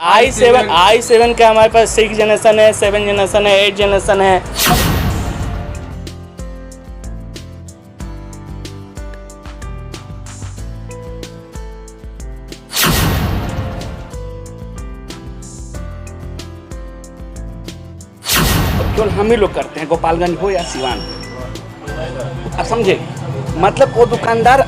i7 का हमारे पास 6 generation है, 7 जनरेशन है, 8 जनरेशन है। केवल हम ही लोग करते हैं, गोपालगंज हो या सिवान, आप समझे। मतलब वो दुकानदार,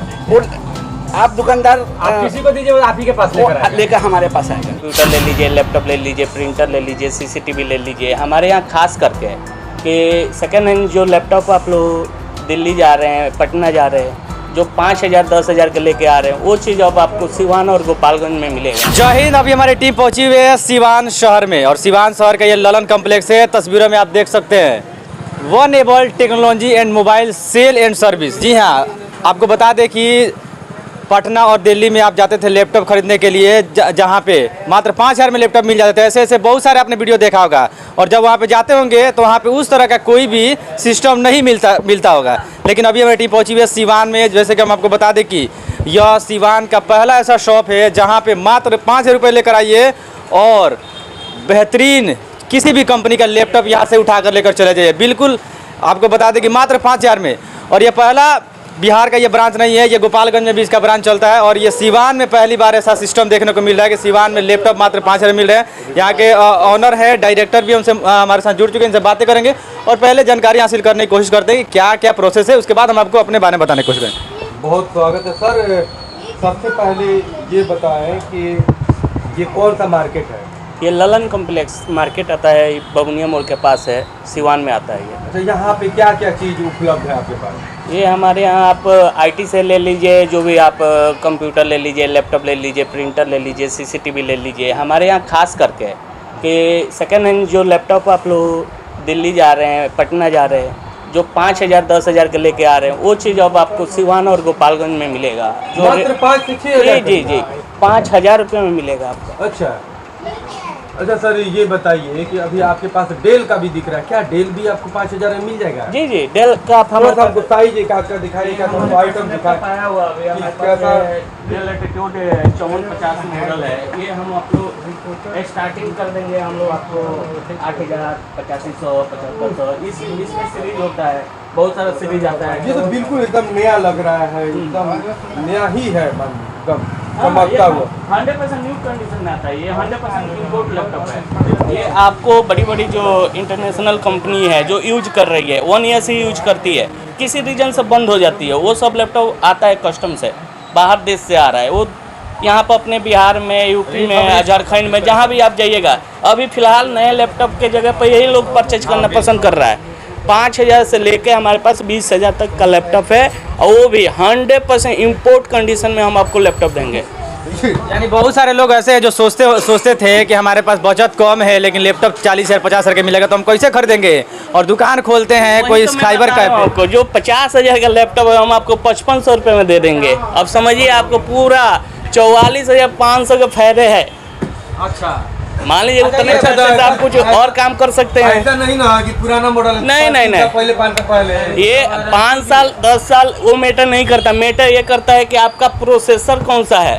आप दुकानदार आप किसी को दीजिए, वो आप ही के पास लेकर हमारे पास आएगा। कंप्यूटर ले लीजिए, लैपटॉप ले लीजिए, प्रिंटर ले लीजिए, सीसीटीवी ले लीजिए। हमारे यहाँ खास करके है कि सेकेंड हैंड जो लैपटॉप आप लोग दिल्ली जा रहे हैं, पटना जा रहे हैं, जो 5,000 10,000 के लेके आ रहे हैं, वो चीज़ अब आपको सिवान और गोपालगंज में मिलेगा। जय हिंद। अभी हमारी टीम पहुंची हुई है सिवान शहर में, और सिवान शहर का ये ललन कॉम्प्लेक्स है। तस्वीरों में आप देख सकते हैं One Able technology and mobile sale and service. जी हाँ, आपको बता दें कि पटना और दिल्ली में आप जाते थे लैपटॉप खरीदने के लिए, जहाँ पे मात्र 5,000 में लैपटॉप मिल जाते थे। ऐसे ऐसे बहुत सारे आपने वीडियो देखा होगा, और जब वहाँ पे जाते होंगे तो वहाँ पे उस तरह का कोई भी सिस्टम नहीं मिलता होगा। लेकिन अभी हमारी टीम पहुँची हुई है सिवान में। जैसे कि हम आपको बता दें कि यह सिवान का पहला ऐसा शॉप है जहाँ पे मात्र 5,000 रुपये लेकर आइए और बेहतरीन किसी भी कंपनी का लैपटॉप यहाँ से उठा कर लेकर चले जाइए। बिल्कुल आपको बता दें कि मात्र 5,000 में। और ये पहला बिहार का ये ब्रांच नहीं है, ये गोपालगंज में भी इसका ब्रांच चलता है, और ये सिवान में पहली बार ऐसा सिस्टम देखने को मिल रहा है कि सिवान में लैपटॉप मात्र 5,000 मिल रहे हैं। यहाँ के ऑनर है, डायरेक्टर भी हमसे हमारे साथ जुड़ चुके हैं, इनसे बातें करेंगे और पहले जानकारी हासिल करने की कोशिश करते हैं कि क्या क्या प्रोसेस है, उसके बाद हम आपको अपने बारे में बताने की कोशिश करेंगे। बहुत स्वागत है सर। सबसे पहले ये बताएं कि ये कौन सा मार्केट है? ये ललन कॉम्प्लेक्स मार्केट आता है, बबुनिया मोड़ के पास है, सिवान में आता है ये। अच्छा, यहाँ पे क्या क्या चीज़ उपलब्ध है आपके पास? ये हमारे यहाँ आप आईटी से ले लीजिए, जो भी आप कंप्यूटर ले लीजिए, लैपटॉप ले लीजिए, प्रिंटर ले लीजिए, सीसीटीवी ले लीजिए। हमारे यहाँ खास करके है कि सेकेंड हैंड जो लैपटॉप आप लोग दिल्ली जा रहे हैं, पटना जा रहे हैं, जो 5,000 10,000 के लेके आ रहे हैं, वो चीज़ अब आपको सिवान और गोपालगंज में मिलेगा। जो मात्र 5 से 6,000? जी 5,000 रुपये में मिलेगा आपको। अच्छा सर, ये बताइए कि अभी आपके पास डेल का भी दिख रहा है, क्या डेल भी आपको 5,000 में मिल जाएगा? जी डेल का आप हमारे हमको साइज एक आपका दिखाइएगा, तो आइटम आया हुआ अभी हमारे पास डेल एटीट्यूड 5450 मॉडल है। ये हम आप लोग स्टार्टिंग कर देंगे, हम लोग आपको 8,000 8500 7500 इसमें सीरीज होता है, बहुत सारा सीरीज आता है। ये तो बिल्कुल एकदम नया लग रहा है, एकदम नया ही है, एकदम चमकता हुआ। 100% न्यू कंडीशन में आता है। ये 100% इम्पोर्ट लैपटॉप है। ये आपको बड़ी बड़ी जो इंटरनेशनल कंपनी है जो यूज कर रही है, 1 ईयर से यूज करती है, किसी रीजन से बंद हो जाती है, वो सब लैपटॉप आता है कस्टम से, बाहर देश से आ रहा है। वो यहाँ पर अपने बिहार में, यूपी में, झारखंड में, जहाँ भी आप जाइएगा, अभी फ़िलहाल नए लैपटॉप के जगह पर यही लोग परचेज करना पसंद कर रहा है। 5,000 से लेके हमारे पास 20,000 तक का लैपटॉप है, और वो भी 100% इम्पोर्ट कंडीशन में हम आपको लैपटॉप देंगे। यानी बहुत सारे लोग ऐसे हैं जो सोचते थे कि हमारे पास बचत कम है लेकिन लैपटॉप 40,000 50,000 का मिलेगा तो हम कैसे खरीदेंगे, और दुकान खोलते हैं कोई फाइबर का। आपको जो 50,000 का लैपटॉप है, हम आपको 5,500 रुपये में दे देंगे। अब समझिए, आपको पूरा 44,500 का फायदे है। अच्छा, मान लीजिए उतने पैसे से आप कुछ और काम कर सकते हैं। ऐसा नहीं ना कि पुराना मॉडल है, नहीं पहले 5 साल पहले ये 5 साल 10 साल वो मैटर नहीं करता। मैटर ये करता है कि आपका प्रोसेसर कौन सा है,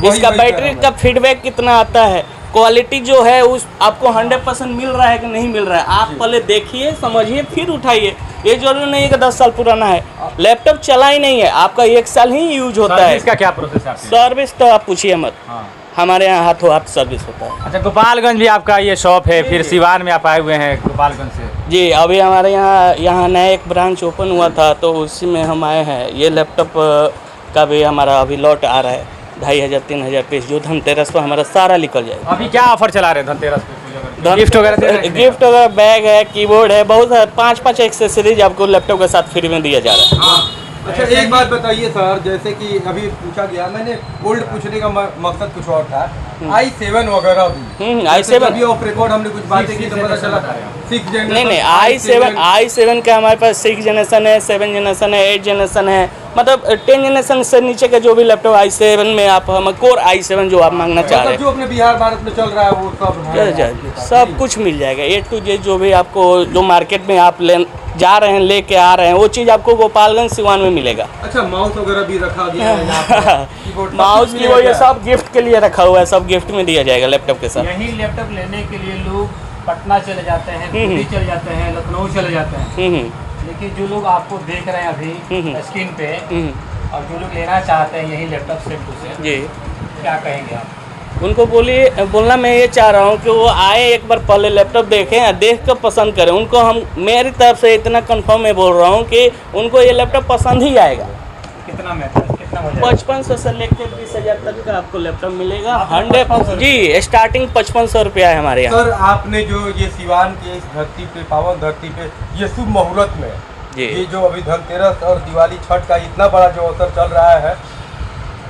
इसका बैटरी का फीडबैक कितना आता है, क्वालिटी जो है उस आपको 100% मिल रहा है कि नहीं मिल रहा है। आप पहले देखिए, समझिए, फिर उठाइए। ये जरूरी नहीं है कि 10 साल पुराना है, लैपटॉप चला ही नहीं है, आपका 1 साल ही यूज होता है। इसका क्या प्रोसेस है? सर्विस तो आप पूछिए मत, हमारे यहाँ हाथों हाथ सर्विस होता है। अच्छा, गोपालगंज भी आपका ये शॉप है, फिर सिवान में आप आए हुए हैं गोपालगंज से? जी, अभी हमारे यहाँ नया एक ब्रांच ओपन हुआ था, तो उसी में हम आए हैं। ये लैपटॉप का भी हमारा अभी लॉट आ रहा है, 2,500 3,000 पीस, जो धनतेरस पर हमारा सारा निकल जाएगा। अभी क्या ऑफर चला रहे हैं धनतेरस पे? गिफ्ट वगैरह बैग है, कीबोर्ड है, बहुत सारे 5 एक्सेसरीज आपको लैपटॉप के साथ फ्री में दिया जा रहा है। अच्छा, एक बात बताइए सर, जैसे कि अभी पूछा गया, मैंने ओल्ड पूछने का मकसद कुछ और था, i7 वगैरह भी, i7 अभी ऑफ रिकॉर्ड हमने कुछ बातें की तो पता चला 6 जनरेशन। नहीं, i7 का हमारे पास 6 जनरेशन है, 7 जनरेशन है, 8 जनरेशन है, मतलब 10 जनरेशन से नीचे का जो भी लैपटॉप i7 में आप हम कोर i7 जो आप मांगना चाह रहे हैं, जो अपने बिहार भारत में चल रहा है वो सब सब कुछ मिल जाएगा। A to Z जो भी आपको जो मार्केट में आप जा रहे हैं लेके आ रहे हैं, वो चीज़ आपको गोपालगंज सिवान में मिलेगा। अच्छा, माउस वगैरह भी रखा गया है यहाँ पर, कीबोर्ड, सब माउस कुछ की वो ये मिलेगा। सब गिफ्ट के लिए रखा हुआ है, सब गिफ्ट में दिया जाएगा लैपटॉप के साथ। यही लैपटॉप लेने के लिए लोग पटना चले जाते हैं, दिल्ली चले जाते हैं, लखनऊ चले जाते हैं। लेकिन जो लोग आपको देख रहे हैं अभी स्क्रीन पे और जो लोग लेना चाहते हैं यही लैपटॉप सेम टू सेम, जी, क्या कहेंगे आप? उनको बोलना मैं ये चाह रहा हूँ कि वो आए एक बार पहले लैपटॉप देखें, देख कर पसंद करें। उनको हम मेरी तरफ से इतना कंफर्म मैं बोल रहा हूँ कि उनको ये लैपटॉप पसंद ही आएगा। कितना महत्व, कितना हो जाएगा? 5500 से लेकर 20,000 तक का आपको लैपटॉप मिलेगा। 5500 जी, स्टार्टिंग 5500 रुपया है हमारे यहाँ। सर, आपने जो ये सिवान के इस धरती पे, पावन धरती पे, ये शुभ मुहूर्त में जी। ये जो अभी धनतेरस और दिवाली छठ का इतना बड़ा जो अवसर चल रहा है,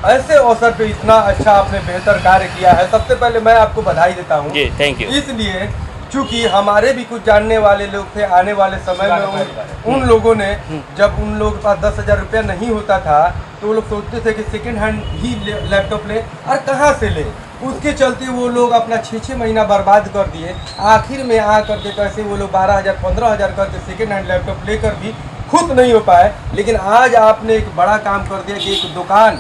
ऐसे अवसर पे इतना अच्छा आपने बेहतर कार्य किया है। सबसे पहले मैं आपको बधाई देता हूँ जी, थैंक यू। इसलिए चूंकि हमारे भी कुछ जानने वाले लोग थे, आने वाले समय में उन लोगों ने, जब उन लोगों के पास 10,000 रुपया नहीं होता था तो वो लोग सोचते थे कि सेकेंड हैंड ही लैपटॉप ले, और कहाँ से ले। उसके चलते वो लोग अपना 6-6 महीना बर्बाद कर दिए। आखिर में आ करके कैसे वो लोग 12,000 15,000 करके सेकेंड हैंड लैपटॉप लेकर भी खुश नहीं हो पाए। लेकिन आज आपने एक बड़ा काम कर दिया कि एक दुकान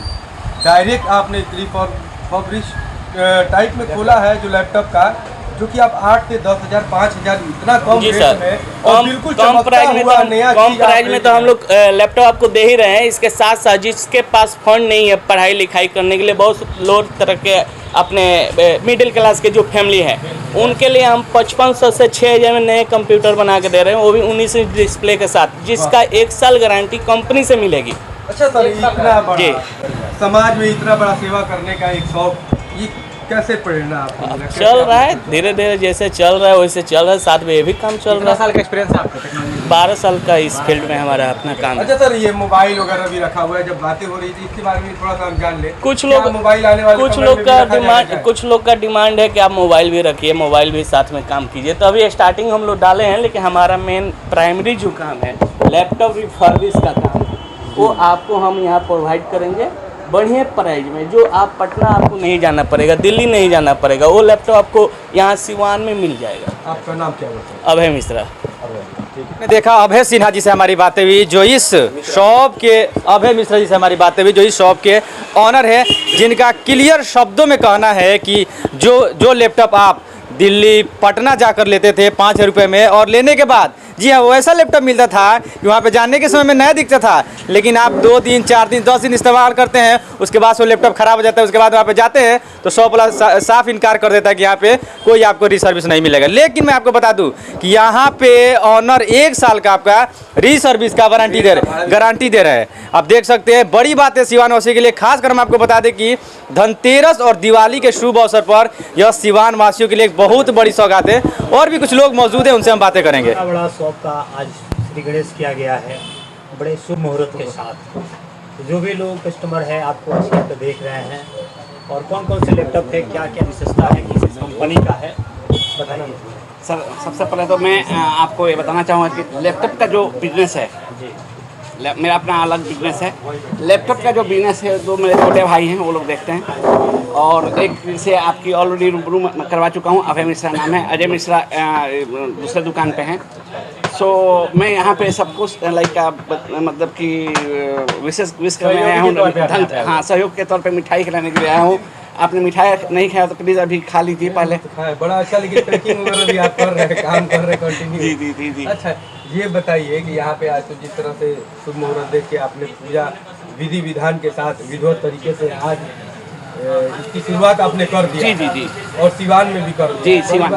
डायरेक्ट आपने रिफर्बिश टाइप में खोला है जो लैपटॉप का, जो कि आप 8 से 10,000 5,000 इतना कम जी रेट सर, में और बिल्कुल कम चमकता प्राइस में हुआ तो नया कम चीज प्राइस आप में तो हम लोग लैपटॉप आपको दे ही रहे हैं। इसके साथ साथ जिसके पास फंड नहीं है पढ़ाई लिखाई करने के लिए, बहुत लोग तरह के अपने मिडिल क्लास के जो फैमिली है उनके लिए हम 5500 से 6,000 में नए कंप्यूटर बना के दे रहे हैं, वो भी 19 इंच डिस्प्ले के साथ, जिसका 1 साल गारंटी कंपनी से मिलेगी। अच्छा सर, इतना बड़ा समाज में इतना बड़ा सेवा करने का एक शौक, ये कैसे प्रेरणा आपको मिला? चल रहा है धीरे धीरे, जैसे चल रहा है वैसे चल रहा है, साथ में ये भी काम चल रहा है। साल का एक्सपीरियंस है आपका टेक्नोलॉजी? 12 साल का इस फील्ड में हमारा अपना काम है। अच्छा सर, ये मोबाइल वगैरह भी रखा हुआ है, जब बातें हो रही थी इसके बारे में थोड़ा सा हम जान ले। कुछ क्या लोग मोबाइल आने वाले कुछ समय लोग में का भी रखा डिमांड जाएगा? कुछ लोग का डिमांड है कि आप मोबाइल भी रखिए, मोबाइल भी साथ में काम कीजिए। तो अभी स्टार्टिंग हम लोग डाले हैं, लेकिन हमारा मेन प्राइमरी जो काम है लैपटॉप रिफर्बिश का काम, वो आपको हम यहाँ प्रोवाइड करेंगे बढ़िया प्राइस में। जो आप पटना आपको नहीं जाना पड़ेगा, दिल्ली नहीं जाना पड़ेगा, वो लैपटॉप आपको यहाँ सिवान में मिल जाएगा। आपका नाम क्या है? अभय मिश्रा। ने देखा अभय सिन्हा जी से हमारी बातें हुई, जो इस शॉप के अभय मिश्रा जी से हमारी बातें हुई, जो इस शॉप के ऑनर है, जिनका क्लियर शब्दों में कहना है कि जो लैपटॉप आप दिल्ली पटना जाकर लेते थे 5,000 रुपये में, और लेने के बाद जी हाँ वैसा लैपटॉप मिलता था कि वहाँ पे जाने के समय में नया दिखता था, लेकिन आप 2 दिन 4 दिन 10 दिन इस्तेमाल करते हैं, उसके बाद वो लैपटॉप ख़राब हो जाता है। उसके बाद वहाँ पे जाते हैं तो शॉप वाला साफ इनकार कर देता है कि यहाँ पे कोई आपको रीसर्विस नहीं मिलेगा। लेकिन मैं आपको बता दूँ कि यहाँ पे ऑनर 1 साल का आपका रीसर्विस का गारंटी दे रहे हैं। आप देख सकते हैं, बड़ी बात है सिवान वासी के लिए। खास कर हम आपको बता दें कि धनतेरस और दिवाली के शुभ अवसर पर यह सिवान वासियों के लिए एक बहुत बड़ी सौगात है। और भी कुछ लोग मौजूद हैं, उनसे हम बातें करेंगे। इतना बड़ा शॉप का आज श्री गणेश किया गया है बड़े शुभ मुहूर्त के साथ। जो भी लोग कस्टमर है आपको स्क्रीन पर देख रहे हैं, और कौन कौन से लैपटॉप है, क्या क्या विशेषता है, किस कंपनी का है, बताइए। सर, सबसे पहले तो मैं आपको ये बताना चाहूँगा कि लैपटॉप का जो बिजनेस है, मेरा अपना अलग बिजनेस है। लैपटॉप का जो बिजनेस है, जो मेरे छोटे भाई हैं वो लोग देखते हैं, और एक से आपकी ऑलरेडी रूबरू करवा चुका हूँ। अभय मिश्रा नाम है, अजय मिश्रा दूसरे दुकान पे हैं। सो मैं यहाँ पे सब कुछ लाइक मतलब कि विश करने आया हूँ, हाँ सहयोग के तौर पे मिठाई खिलाने के लिए आया हूँ। आपने मिठाई नहीं खाया तो प्लीज़ अभी खा लीजिए पहले। बड़ा अच्छा, लेकिन पैकिंग वगैरह भी आप कर रहे हैं, काम कर रहे हैं कंटिन्यू। जी जी जी जी। अच्छा, ये बताइए कि यहाँ पे आज तो जिस तरह से शुभ मुहूर्त देख के आपने पूजा विधि विधान के साथ विधिवत तरीके से आज इसकी शुरुआत आपने कर दिया। जी जी जी। और सिवान में भी कर दिया। जी, सिवान।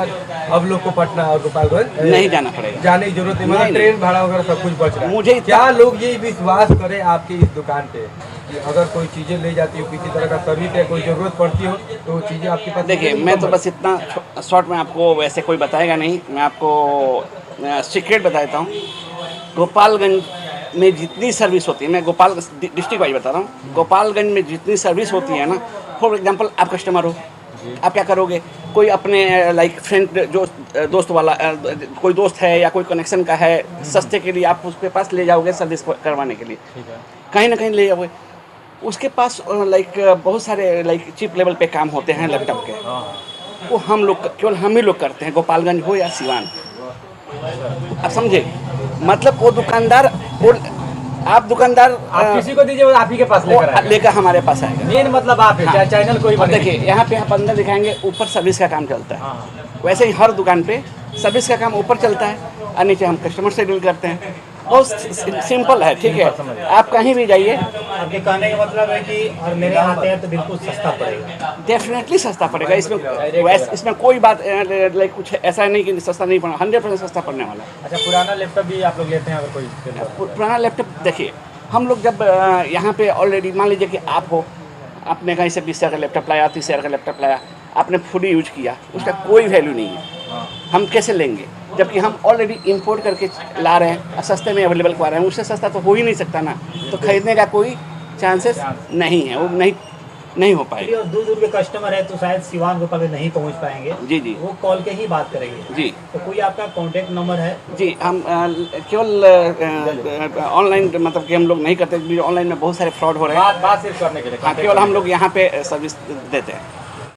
अब लोग को पटना और गोपालगंज नहीं जाना पड़ेगा, जाने की जरूरत नहीं, मतलब नहीं, ट्रेन भाड़ा वगैरह सब कुछ बच रहा है। मुझे क्या लोग ये विश्वास करें आपकी इस दुकान पे कि अगर कोई चीज़ें ले जाती हो, किसी तरह का सर्विस या कोई ज़रूरत पड़ती हो तो वो चीज़ें आपके पास? देखिए, मैं तो बस इतना शॉर्ट में आपको वैसे कोई बताएगा नहीं, मैं आपको सीक्रेट बता देता हूँ। गोपालगंज में जितनी सर्विस होती है, मैं गोपाल डिस्ट्रिक्ट वाइज बता रहा हूँ, गोपालगंज में जितनी सर्विस होती है ना, फॉर एग्जांपल आप कस्टमर हो, आप क्या करोगे, कोई अपने लाइक फ्रेंड जो दोस्त वाला कोई दोस्त है या कोई कनेक्शन का है, सस्ते के लिए आप उसके पास ले जाओगे सर्विस करवाने के लिए, कहीं ना कहीं ले जाओगे। उसके पास लाइक बहुत सारे लाइक चीप लेवल पे काम होते हैं लैपटॉप के, वो हम लोग केवल हम ही लोग करते हैं, गोपालगंज हो या सिवान, आप समझे। मतलब वो दुकानदार वो आप दुकानदार आप किसी को दीजिए वो आप ही के पास लेकर आएगा। लेकर हमारे पास आएगा। मेन मतलब आप है, चाहे चैनल कोई अब बने। देखिए यहाँ पे आप अंदर दिखाएंगे ऊपर सर्विस का काम चलता है। हाँ। वैसे ही हर दुकान पे सर्विस का काम ऊपर चलता है और नीचे हम कस्टमर से डील करते हैं। बहुत सिंपल है, ठीक है। आप कहीं भी जाइए, आपके कहने का मतलब है कि और मेरे यहाँ आते हैं तो बिल्कुल सस्ता पड़ेगा। डेफिनेटली सस्ता पड़ेगा। इसमें कोई बात लाइक कुछ ऐसा नहीं कि सस्ता नहीं पड़ना, 100% सस्ता पड़ने वाला है। अच्छा, पुराना लैपटॉप भी आप लोग लेते हैं अगर कोई? पुराना लैपटॉप देखिए, हम लोग जब यहाँ पे ऑलरेडी मान लीजिए कि आप हो, आपने कहीं से 20,000 का लैपटॉप लाया, 30,000 का लैपटॉप लाया, आपने फुली यूज किया, उसका कोई वैल्यू नहीं है। हम कैसे लेंगे जबकि हम ऑलरेडी इंपोर्ट करके ला रहे हैं और सस्ते में अवेलेबल करवा रहे हैं। उससे सस्ता तो हो ही नहीं सकता ना, तो खरीदने का कोई चांसेस नहीं है, वो नहीं हो पाएगा। और दूर दूर के कस्टमर है तो शायद सिवान को पकड़ नहीं पहुँच पाएंगे। जी जी वो कॉल के ही बात करेंगे। जी तो कोई आपका कॉन्टेक्ट नंबर है? जी, हम केवल ऑनलाइन मतलब कि हम लोग नहीं करते, ऑनलाइन में बहुत सारे फ्रॉड हो रहे हैं। बात सिर्फ करने के लिए। हाँ, केवल हम लोग यहाँ पे सर्विस देते हैं।